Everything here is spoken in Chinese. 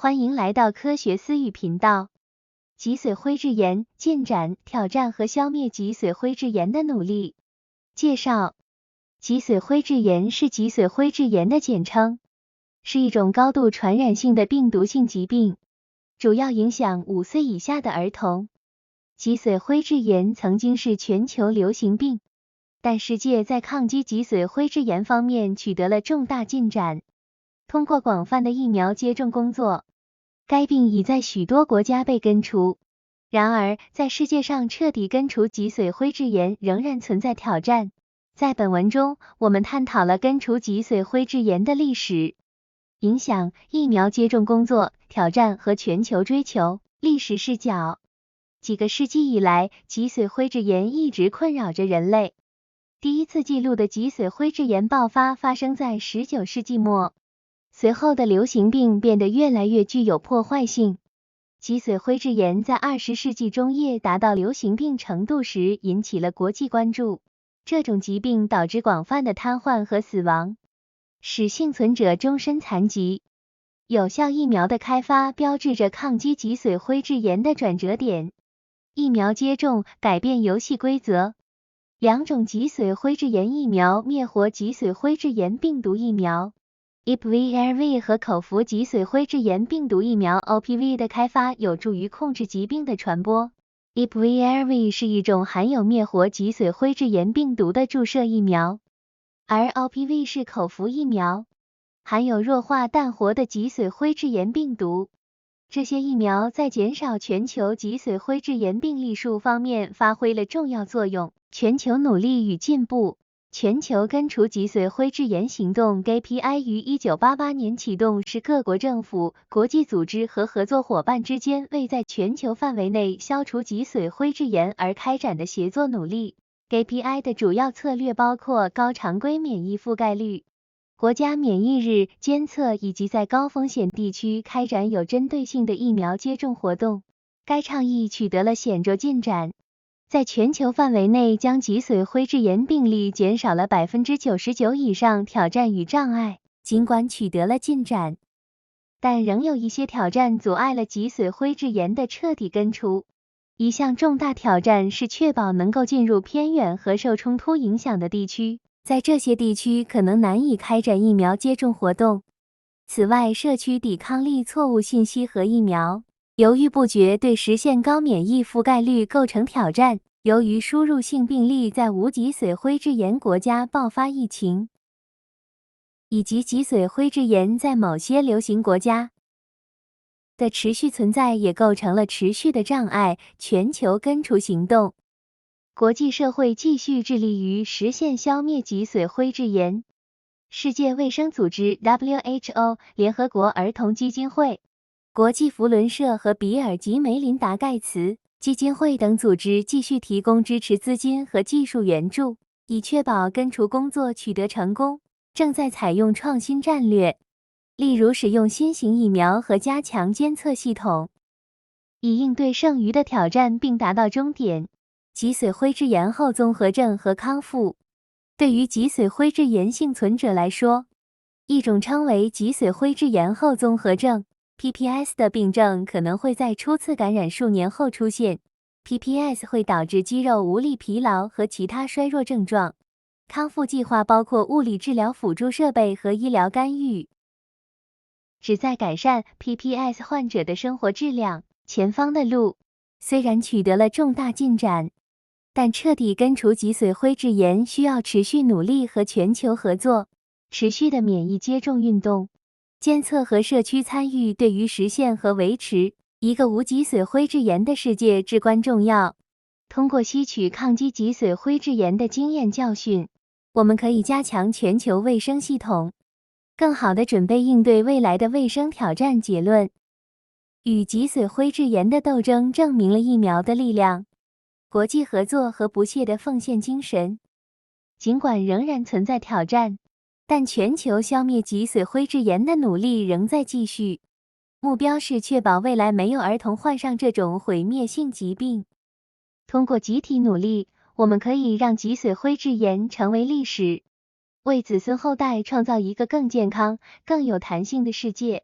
欢迎来到科学思语频道。脊髓灰质炎进展、挑战和消灭脊髓灰质炎的努力。介绍：脊髓灰质炎是脊髓灰质炎的简称，是一种高度传染性的病毒性疾病，主要影响5岁以下的儿童。脊髓灰质炎曾经是全球流行病，但世界在抗击脊髓灰质炎方面取得了重大进展。通过广泛的疫苗接种工作，该病已在许多国家被根除。然而，在世界上彻底根除脊髓灰质炎仍然存在挑战。在本文中，我们探讨了根除脊髓灰质炎的历史、影响、疫苗接种工作、挑战和全球追求。历史视角：几个世纪以来，脊髓灰质炎一直困扰着人类。第一次记录的脊髓灰质炎爆发生在19世纪末。随后的流行病变得越来越具有破坏性。脊髓灰质炎在20世纪中叶达到流行病程度时引起了国际关注。这种疾病导致广泛的瘫痪和死亡，使幸存者终身残疾。有效疫苗的开发标志着抗击脊髓灰质炎的转折点。疫苗接种改变游戏规则。2种脊髓灰质炎疫苗灭活脊髓灰质炎病毒疫苗，IPV-ARV 和口服脊髓灰质炎病毒疫苗 OPV 的开发有助于控制疾病的传播。IPV-ARV 是一种含有灭活脊髓灰质炎病毒的注射疫苗，而 OPV 是口服疫苗，含有弱化淡活的脊髓灰质炎病毒。这些疫苗在减少全球脊髓灰质炎病例数方面发挥了重要作用。全球努力与进步。全球根除脊髓灰质炎行动 KPI 于1988年启动，是各国政府、国际组织和合作伙伴之间为在全球范围内消除脊髓灰质炎而开展的协作努力。KPI 的主要策略包括高常规免疫覆盖率、国家免疫日监测以及在高风险地区开展有针对性的疫苗接种活动。该倡议取得了显著进展，在全球范围内将脊髓灰质炎病例减少了 99% 以上。挑战与障碍：尽管取得了进展，但仍有一些挑战阻碍了脊髓灰质炎的彻底根除。一项重大挑战是确保能够进入偏远和受冲突影响的地区，在这些地区可能难以开展疫苗接种活动。此外，社区抵抗力错误信息和疫苗犹豫不决对实现高免疫覆盖率构成挑战。由于输入性病例在无脊髓灰质炎国家爆发疫情，以及脊髓灰质炎在某些流行国家的持续存在，也构成了持续的障碍。全球根除行动。国际社会继续致力于实现消灭脊髓灰质炎。世界卫生组织 WHO、联合国儿童基金会、国际福伦社和比尔及梅琳达盖茨基金会等组织继续提供支持资金和技术援助，以确保根除工作取得成功。正在采用创新战略，例如使用新型疫苗和加强监测系统，以应对剩余的挑战并达到终点。脊髓灰质炎后综合症和康复。对于脊髓灰质炎幸存者来说，一种称为脊髓灰质炎后综合症PPS 的病症可能会在初次感染数年后出现。PPS 会导致肌肉无力、疲劳和其他衰弱症状。康复计划包括物理治疗辅助设备和医疗干预，旨在改善 PPS 患者的生活质量。前方的路虽然取得了重大进展，但彻底根除脊髓灰质炎需要持续努力和全球合作。持续的免疫接种运动、监测和社区参与对于实现和维持一个无脊髓灰质炎的世界至关重要。通过吸取抗击脊髓灰质炎的经验教训，我们可以加强全球卫生系统，更好地准备应对未来的卫生挑战。结论：与脊髓灰质炎的斗争证明了疫苗的力量、国际合作和不懈的奉献精神。尽管仍然存在挑战，但全球消灭脊髓灰质炎的努力仍在继续。目标是确保未来没有儿童患上这种毁灭性疾病。通过集体努力，我们可以让脊髓灰质炎成为历史，为子孙后代创造一个更健康、更有弹性的世界。